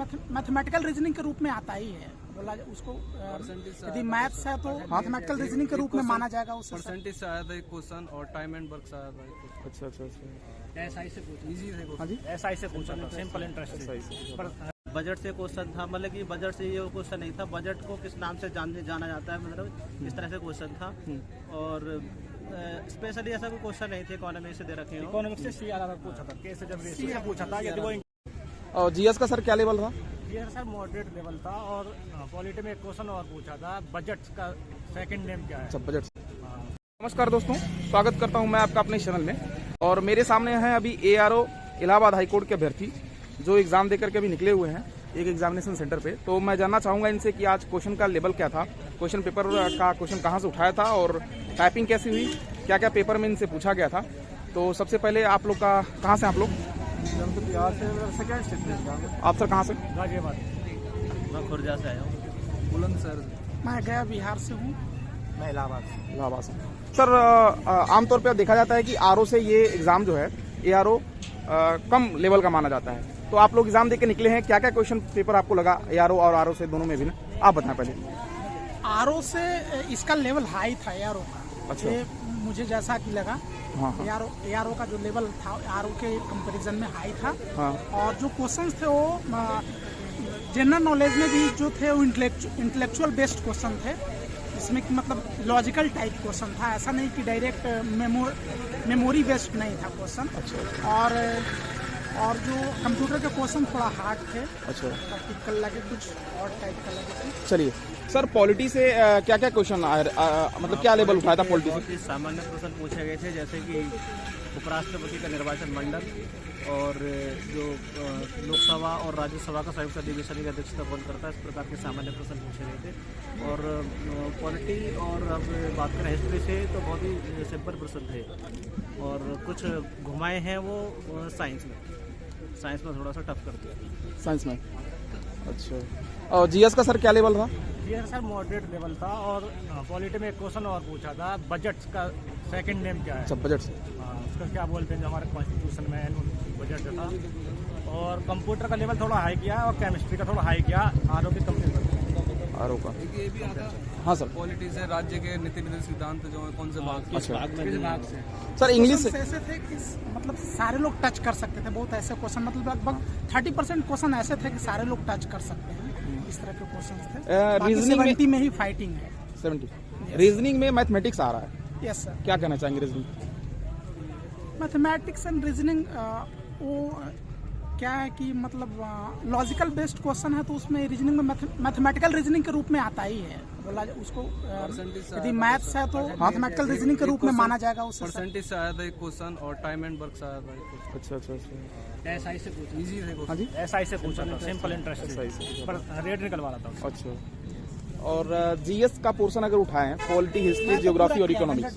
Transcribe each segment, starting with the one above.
Mathematical reasoning के रूप में आता ही है, बोला उसको यदि मैथ्स है तो मैथमेटिकल रीजनिंग के रूप में माना जाएगा। उस परसेंटेज से आया था एक क्वेश्चन और टाइम एंड वर्क से आया था एक क्वेश्चन। अच्छा। एसआई से पूछा, इजी थे हाँ जी, एसआई से पूछा था, सिंपल इंटरेस्ट से। बजट से क्वेश्चन था, मतलब कि बजट से ये क्वेश्चन नहीं था, बजट को किस नाम से जाना जाता है, मतलब इस तरह से क्वेश्चन था। और स्पेशली ऐसा कोई क्वेश्चन नहीं थे इकोनॉमिक्स से दे रखे हो। इकोनॉमिक्स से सीआरआर पूछा था, कैसे जब रेशियो से पूछा था, यदि वो और जीएस का सर क्या लेवल था? ये सर मॉडरेट लेवल था। और पॉलिटी में एक क्वेश्चन और पूछा था, बजट का सेकंड नेम क्या है। अच्छा, बजट। नमस्कार दोस्तों, स्वागत करता हूं मैं आपका अपने चैनल में। और मेरे सामने हैं अभी ARO इलाहाबाद हाईकोर्ट के अभ्यर्थी जो एग्जाम देकर के अभी निकले हुए हैं एक एग्जामिनेशन सेंटर पे। तो मैं जानना चाहूँगा इनसे कि आज क्वेश्चन का लेवल क्या था, क्वेश्चन पेपर का क्वेश्चन कहाँ से उठाया था और टाइपिंग कैसी हुई, क्या क्या पेपर में इनसे पूछा गया था। तो सबसे पहले आप लोग का कहाँ से, आप लोग? बिहार से सेकेंड स्टेट में। आप सर कहाँ से? गाजियाबाद। मैं खुर्जा से आया हूँ। बुलंदशहर। मैं गया बिहार से हूँ। मैं इलाहाबाद से। सर आमतौर पर देखा जाता है कि RO से ये एग्ज़ाम जो है ARO कम लेवल का माना जाता है। तो आप लोग एग्जाम देके निकले हैं, क्या क्या क्वेश्चन पेपर आपको लगा ARO और RO से, दोनों में भी ना? आप बताएं पहले। RO से इसका लेवल हाई था ARO का। अच्छा। ये मुझे जैसा कि लगा, हाँ। ARO का जो लेवल था RO के कंपैरिजन में हाई था। हाँ। और जो क्वेश्चंस थे वो जनरल नॉलेज में भी जो थे वो इंटेलेक्चुअल बेस्ड क्वेश्चन थे, इसमें कि मतलब लॉजिकल टाइप क्वेश्चन था, ऐसा नहीं कि डायरेक्ट मेमोरी बेस्ड नहीं था क्वेश्चन। अच्छा। और जो कंप्यूटर के क्वेश्चन थोड़ा हार्ड थे। अच्छा। प्रैक्टिकल लगे, कुछ और टाइप का लगे थे। चलिए सर, पॉलिटी से क्या क्या क्वेश्चन मतलब क्या लेवल उठाया था पॉलिटी से? बहुत ही सामान्य प्रश्न पूछे गए थे, जैसे कि उपराष्ट्रपति का निर्वाचन मंडल और जो लोकसभा और राज्यसभा का संयुक्त अधिवेशन की अध्यक्षता कौन करता है, इस प्रकार के सामान्य प्रश्न पूछे गए थे। और पॉलिटी और अब बात करें हिस्ट्री से तो बहुत ही सिंपल प्रश्न थे। और कुछ घुमाए हैं वो साइंस में थोड़ा सा टफ कर दिया। साइंस में? अच्छा। और जीएस का सर क्या लेवल था? ये सर मॉडरेट लेवल था। और पॉलिटी में एक क्वेश्चन और पूछा था, बजट का सेकंड नेम क्या है। अच्छा, बजट से। उसका क्या बोलते हैं जो हमारे कॉन्स्टिट्यूशन में बजट था। और कंप्यूटर का लेवल थोड़ा हाई किया और केमिस्ट्री का थोड़ा हाई किया RO की कंप्यूटर का। ये भी आता। हाँ सर। पॉलिटी से राज्य के नीति निर्देश सिद्धांत जो है कौन से भाग, किस भाग से। सर इंग्लिश से ऐसे थे कि मतलब सारे लोग टच कर सकते थे, बहुत ऐसे क्वेश्चन, मतलब लगभग 30% क्वेश्चन ऐसे थे कि सारे लोग टच कर सकते हैं, इस तरह के क्वेश्चन थे। रीजनिंग 70 में ही फाइटिंग है। 70। रीजनिंग में मैथमेटिक्स आ रहा है। Yes sir. क्या कहना चाहेंगे रीजनिंग? मैथमेटिक्स एंड रीजनिंग वो क्या है कि मतलब लॉजिकल बेस्ड क्वेश्चन है, तो उसमें रीजनिंग में मैथमेटिकल रीजनिंग के रूप में आता ही है, बोला उसको यदि मैथ्स है तो मैथमेटिकल रीजनिंग के रूप में माना जाएगा। उस परसेंटेज से आया था एक क्वेश्चन और टाइम एंड वर्क से आया था एक क्वेश्चन। अच्छा। एसआई से पूछा, इजी थे। हाँ जी, एसआई से पूछा था, सिंपल इंटरेस्ट से, पर रेट निकलवाना था। अच्छा। और जीएस का पोर्शन अगर उठाए हैं, पॉलिटी, हिस्ट्री, ज्योग्राफी और इकोनॉमिक्स,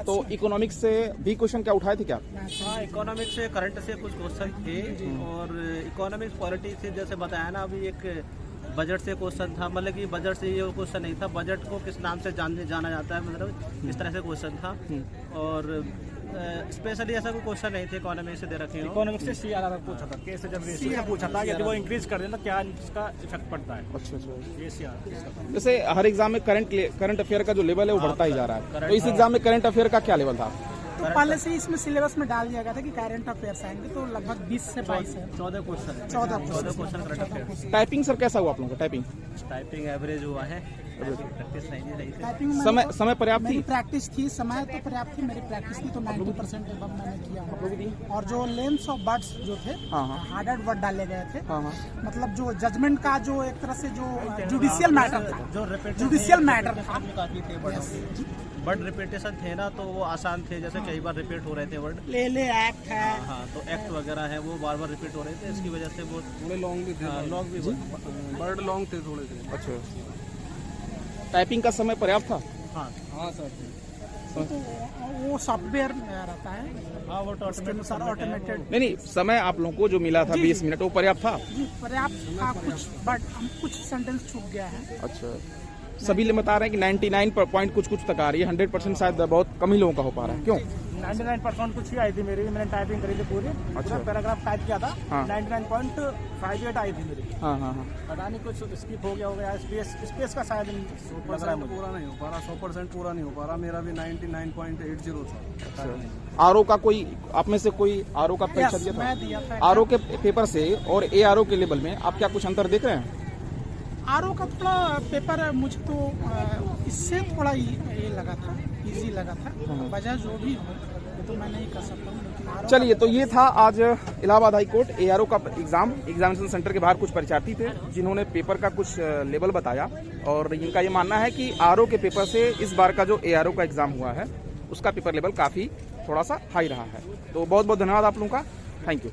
तो इकोनॉमिक्स से भी क्वेश्चन क्या उठाए थे क्या? हाँ, इकोनॉमिक्स से करंट से कुछ क्वेश्चन थे। और इकोनॉमिक्स पॉलिटी से जैसे बताया ना अभी, एक बजट से क्वेश्चन था, मतलब कि बजट से ये क्वेश्चन नहीं था, बजट को किस नाम से जाना जाता है, मतलब इस तरह से क्वेश्चन था। और स्पेशली ऐसा कोई क्वेश्चन नहीं थे इकोनॉमिक्स से दे रखे हो। इकोनॉमिक्स से सीआरआर पूछा था, कैसे जब रेशियो से पूछा था, यदि वो इंक्रीज कर देना क्या इसका इफेक्ट पड़ता है। अच्छा। ये सीआरआर। जैसे हर एग्जाम में करंट अफेयर का जो लेवल है वो बढ़ता ही जा रहा है, तो इस एग्जाम में करंट अफेयर का क्या लेवल था? तो पहले से ही इसमें सिलेबस में डाल दिया गया था कि करंट अफेयर्स आएंगे, तो लगभग 20 से 22 है। 14 question current affair. Typing sir कैसा हुआ आप लोगों का? टाइपिंग एवरेज हुआ है, प्रैक्टिस नहीं है। टाइपिंग समय पर्याप्त थी? प्रैक्टिस थी, समय तो पर्याप्त थी, मेरी प्रैक्टिस थी तो 90% अब मैंने किया। और जो लेंस ऑफ वर्ड्स जो थे, हार्डेड वर्ड डाले गए थे, मतलब जो जजमेंट का जो एक तरह से जो जुडिशियल मैटर था, काफी थे वर्ड रिपीटेशन थे ना, तो वो आसान थे, जैसे कई बार रिपीट हो रहे थे वर्ड। ले एक्ट है। हाँ, तो एक्ट वगैरह है वो बार बार रिपीट हो रहे थे, इसकी वजह से वो थोड़े लॉन्ग भी थे। लॉन्ग भी वर्ड लॉन्ग थे थोड़े से। अच्छा। टाइपिंग का समय पर्याप्त था? हाँ सर। तो वो सॉफ्टवेयर रहता है। हाँ, वो तो ऑटोमेटेड। नहीं, समय आप लोगों को जो मिला था 20 मिनट, वो पर्याप्त था? पर्याप्त था कुछ, बट हम कुछ सेंटेंस छूट गया है। अच्छा। सभी लोग बता रहे हैं कि 99 पॉइंट कुछ तक आ रही है, 100% शायद बहुत कम ही लोगों का हो पा रहा है, क्यों? 99% कुछ ही आई थी मेरी, मैंने टाइपिंग करी थी पूरी, अच्छा। पैराग्राफ टाइप किया था, हाँ। 99.58 आई थी मेरी। हाँ हाँ हाँ। पता नहीं कुछ स्किप हो गया, स्पेस का शायद लग रहा है मुझे। पूरा नहीं हो पा रहा, 100% पूरा नहीं हो पा रहा। मेरा भी 99.80 था। आरओ का कोई आप में से कोई आरओ का परीक्षा दिया मैं दिया था? था। आरओ के पेपर से और ARO के लेवल में आप क्या कुछ अंतर देख रहे हैं? आरओ का थोड़ा पेपर मुझे तो इससे थोड़ा ये लगा था, इजी लगा था। वजह जो भी हो ये तो मैं नहीं कर सकता हूँ, लेकिन RO चलिए, तो ये था आज इलाहाबाद हाई कोर्ट ARO का एग्जामिनेशन सेंटर के बाहर कुछ परीक्षार्थी थे जिन्होंने पेपर का कुछ लेवल बताया, और इनका ये मानना है कि आरओ के पेपर से इस बार का जो ARO का एग्जाम हुआ है उसका पेपर लेवल काफ़ी थोड़ा सा हाई रहा है। तो बहुत बहुत धन्यवाद आप लोगों का, थैंक यू।